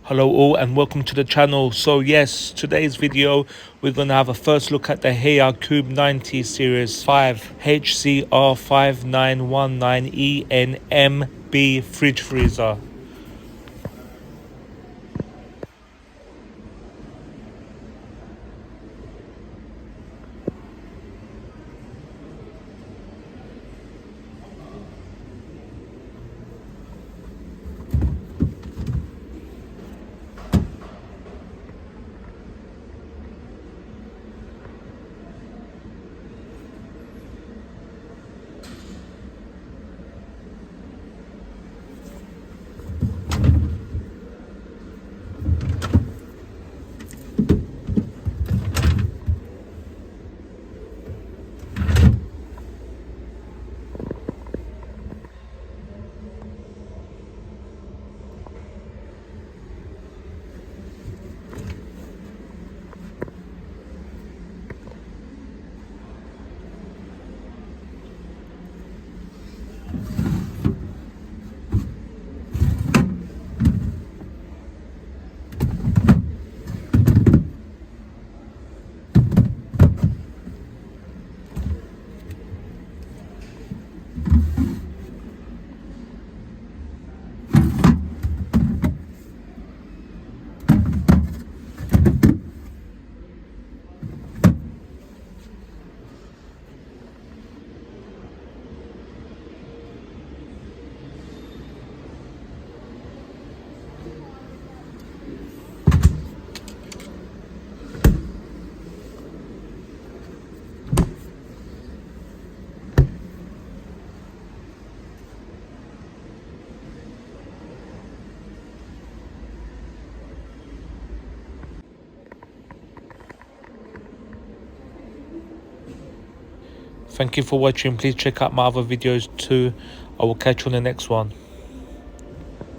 Hello all and welcome to the channel. So yes, today's video we're going to have a first look at the HAIER Cube 90 Series 5 HCR5919ENMB Fridge Freezer. Thank you for watching. Please check out my other videos too. I will catch you on the next one.